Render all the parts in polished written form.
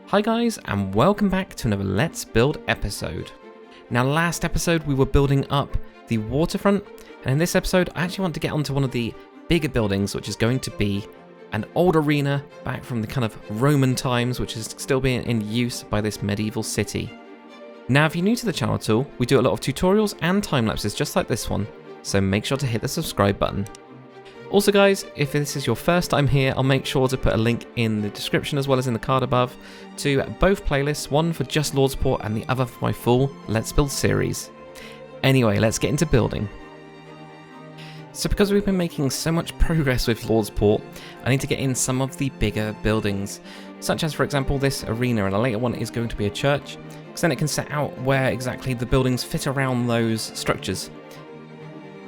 Hi guys, and welcome back to another Let's Build episode. Now last episode we were building up the waterfront, and in this episode I actually want to get onto one of the bigger buildings, which is going to be an old arena back from the kind of Roman times, which is still being in use by this medieval city. Now if you're new to the channel at all, we do a lot of tutorials and time lapses just like this one, so make sure to hit the subscribe button. Also guys, if this is your first time here, I'll make sure to put a link in the description as well as in the card above to both playlists, one for just Lordsport and the other for my full Let's Build series. Anyway, let's get into building. So because we've been making so much progress with Lordsport, I need to get in some of the bigger buildings, such as for example this arena, and a later one is going to be a church, because then it can set out where exactly the buildings fit around those structures.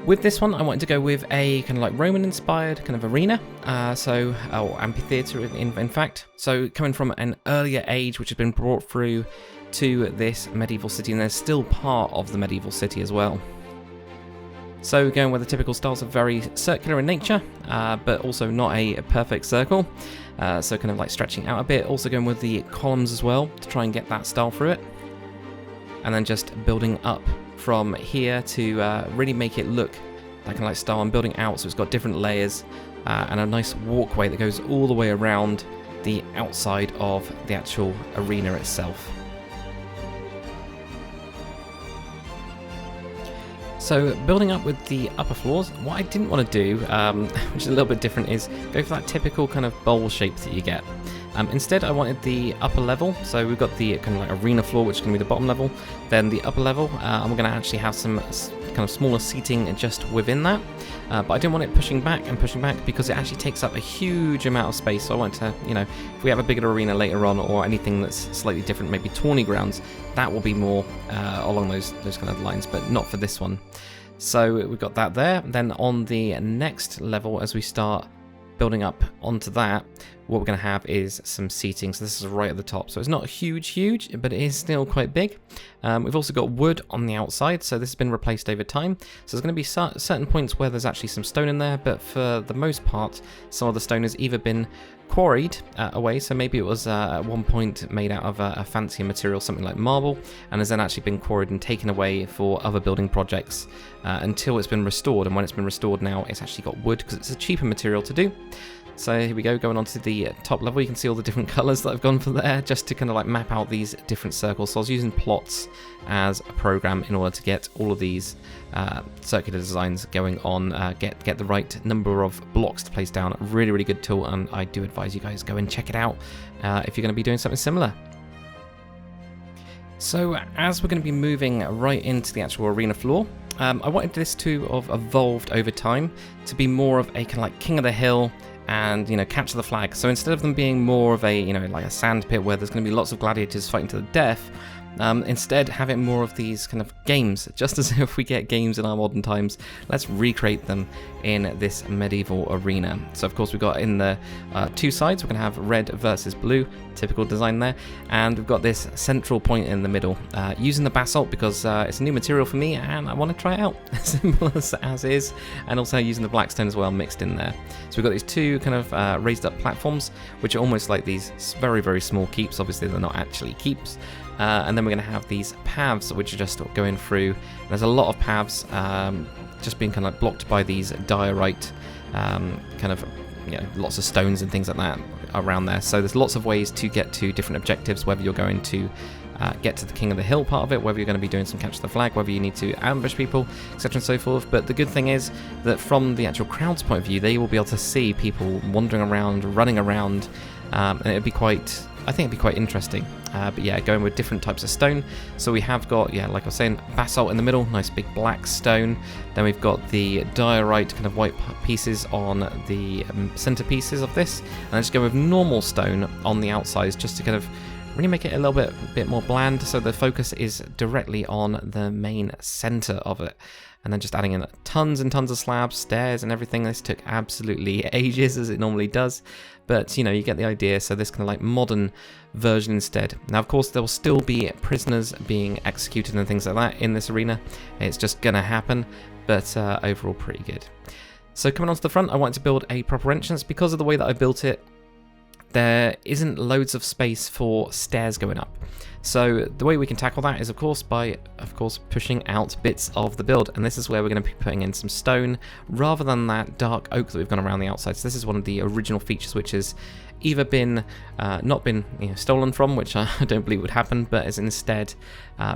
With this one, I wanted to go with a kind of like Roman-inspired kind of arena, amphitheatre in fact. So coming from an earlier age, which has been brought through to this medieval city, and there's still part of the medieval city as well. So going with the typical styles of very circular in nature, but also not a perfect circle. So kind of like stretching out a bit. Also going with the columns as well to try and get that style through it. And then just building up from here to really make it look like a style. I'm building out so it's got different layers and a nice walkway that goes all the way around the outside of the actual arena itself. So building up with the upper floors, what I didn't want to do, which is a little bit different, is go for that typical kind of bowl shape that you get. Instead I wanted the upper level, so we've got the kind of like arena floor, which is going to be the bottom level. Then the upper level, I'm going to actually have some kind of smaller seating just within that. But I didn't want it pushing back because it actually takes up a huge amount of space. So I want to, if we have a bigger arena later on or anything that's slightly different, maybe tourney grounds, that will be more along those kind of lines, but not for this one. So we've got that there. Then on the next level, as we start building up onto that, what we're going to have is some seating. So this is right at the top. So it's not huge, but it is still quite big. We've also got wood on the outside, so this has been replaced over time. So there's going to be certain points where there's actually some stone in there, but for the most part, some of the stone has either been quarried away, so maybe it was at one point made out of a fancier material, something like marble, and has then actually been quarried and taken away for other building projects until it's been restored. And when it's been restored now, it's actually got wood because it's a cheaper material to do. So here we go, going on to the top level. You can see all the different colours that I've gone for there, just to kind of like map out these different circles. So I was using plots as a program in order to get all of these circular designs going on, get the right number of blocks to place down. Really good tool, and I do advise you guys go and check it out if you're going to be doing something similar. So as we're going to be moving right into the actual arena floor, I wanted this to have evolved over time to be more of a kind of like King of the Hill and capture the flag. So instead of them being more of a like a sand pit where there's going to be lots of gladiators fighting to the death, instead have it more of these kind of games, just as if we get games in our modern times. Let's recreate them in this medieval arena. So of course we've got in the two sides, we're going to have red versus blue, typical design there, and we've got this central point in the middle, using the basalt because it's a new material for me and I want to try it out, simple as is, and also using the blackstone as well mixed in there. So we've got these two kind of raised up platforms, which are almost like these very small keeps. Obviously they're not actually keeps. And then we're going to have these paths which are just going through. There's a lot of paths just being kind of like blocked by these diorite, kind of lots of stones and things like that around there. So there's lots of ways to get to different objectives, whether you're going to get to the King of the Hill part of it, whether you're going to be doing some capture the flag, whether you need to ambush people, etc. and so forth. But the good thing is that from the actual crowd's point of view, they will be able to see people wandering around, running around, and it'd be quite, I think it'd be quite interesting. But yeah, going with different types of stone. So we have got, like I was saying, basalt in the middle, nice big black stone. Then we've got the diorite kind of white pieces on the center pieces of this. And I just go with normal stone on the outsides just to kind of really make it a little bit more bland, so the focus is directly on the main center of it. And then just adding in tons and tons of slabs, stairs and everything. This took absolutely ages, as it normally does, but you get the idea. So this kind of like modern version instead. Now of course there will still be prisoners being executed and things like that in this arena. It's just gonna happen, but overall pretty good. So coming onto the front, I wanted to build a proper entrance because of the way that I built it. there isn't loads of space for stairs going up. So the way we can tackle that is, of course, by pushing out bits of the build, and this is where we're going to be putting in some stone rather than that dark oak that we've gone around the outside. So this is one of the original features which has either been not been stolen from, which I don't believe would happen, but has instead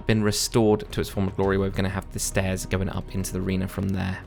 been restored to its former glory, where we're going to have the stairs going up into the arena from there.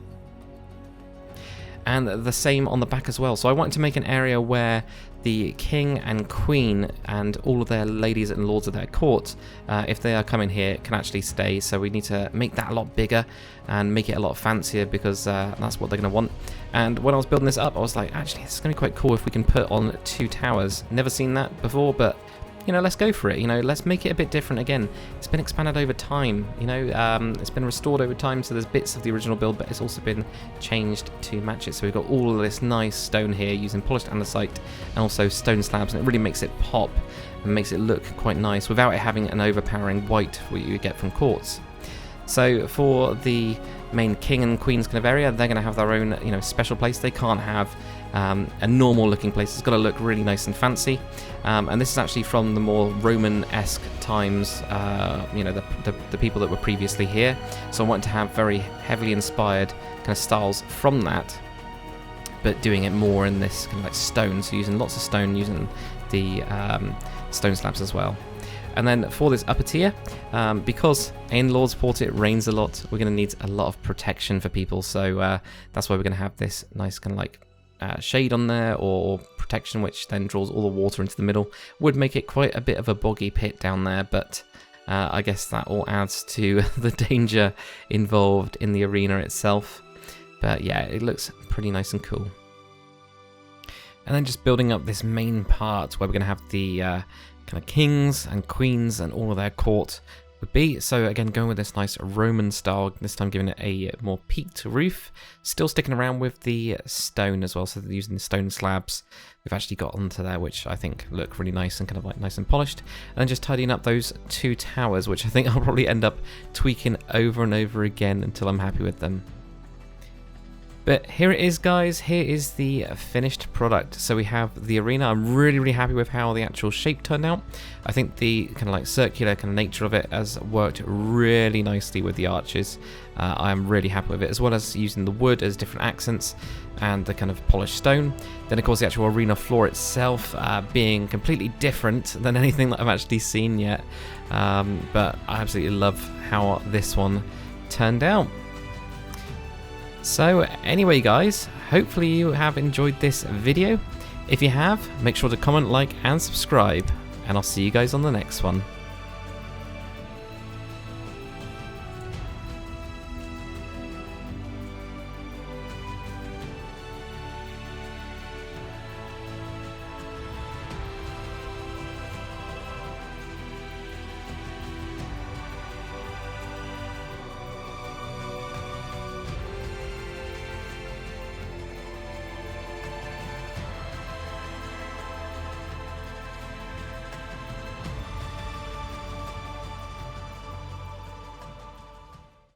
And the same on the back as well. So I wanted to make an area where the king and queen and all of their ladies and lords of their court, if they are coming here, can actually stay. So we need to make that a lot bigger and make it a lot fancier, because that's what they're going to want. And when I was building this up, I was like, actually, it's going to be quite cool if we can put on 2 towers. Never seen that before, but let's go for it. Let's make it a bit different again. It's been expanded over time. It's been restored over time, so there's bits of the original build, but it's also been changed to match it. So we've got all of this nice stone here using polished andesite and also stone slabs, and it really makes it pop and makes it look quite nice without it having an overpowering white what you get from quartz. So for the main king and queen's kind of area, they're going to have their own special place. They can't have a normal looking place. It's got to look really nice and fancy, and this is actually from the more Roman-esque times, the people that were previously here. So I wanted to have very heavily inspired kind of styles from that, but doing it more in this kind of like stone, so using lots of stone, using the stone slabs as well. And then for this upper tier, because in Lordsport it rains a lot, we're going to need a lot of protection for people. So that's why we're going to have this nice kind of like shade on there, or protection, which then draws all the water into the middle. Would make it quite a bit of a boggy pit down there, but I guess that all adds to the danger involved in the arena itself. But yeah, it looks pretty nice and cool. And then just building up this main part where we're going to have the kind of kings and queens and all of their court would be. So again, going with this nice Roman style, this time giving it a more peaked roof, still sticking around with the stone as well, so they're using the stone slabs we've actually got onto there, which I think look really nice and kind of like nice and polished. And then just tidying up those 2 towers, which I think I'll probably end up tweaking over and over again until I'm happy with them. But here it is, guys. Here is the finished product. So we have the arena. I'm really happy with how the actual shape turned out. I think the kind of like circular kind of nature of it has worked really nicely with the arches. I am really happy with it, as well as using the wood as different accents and the kind of polished stone. Then of course the actual arena floor itself being completely different than anything that I've actually seen yet. But I absolutely love how this one turned out. So anyway, guys, hopefully you have enjoyed this video. If you have, make sure to comment, like and subscribe, and I'll see you guys on the next one.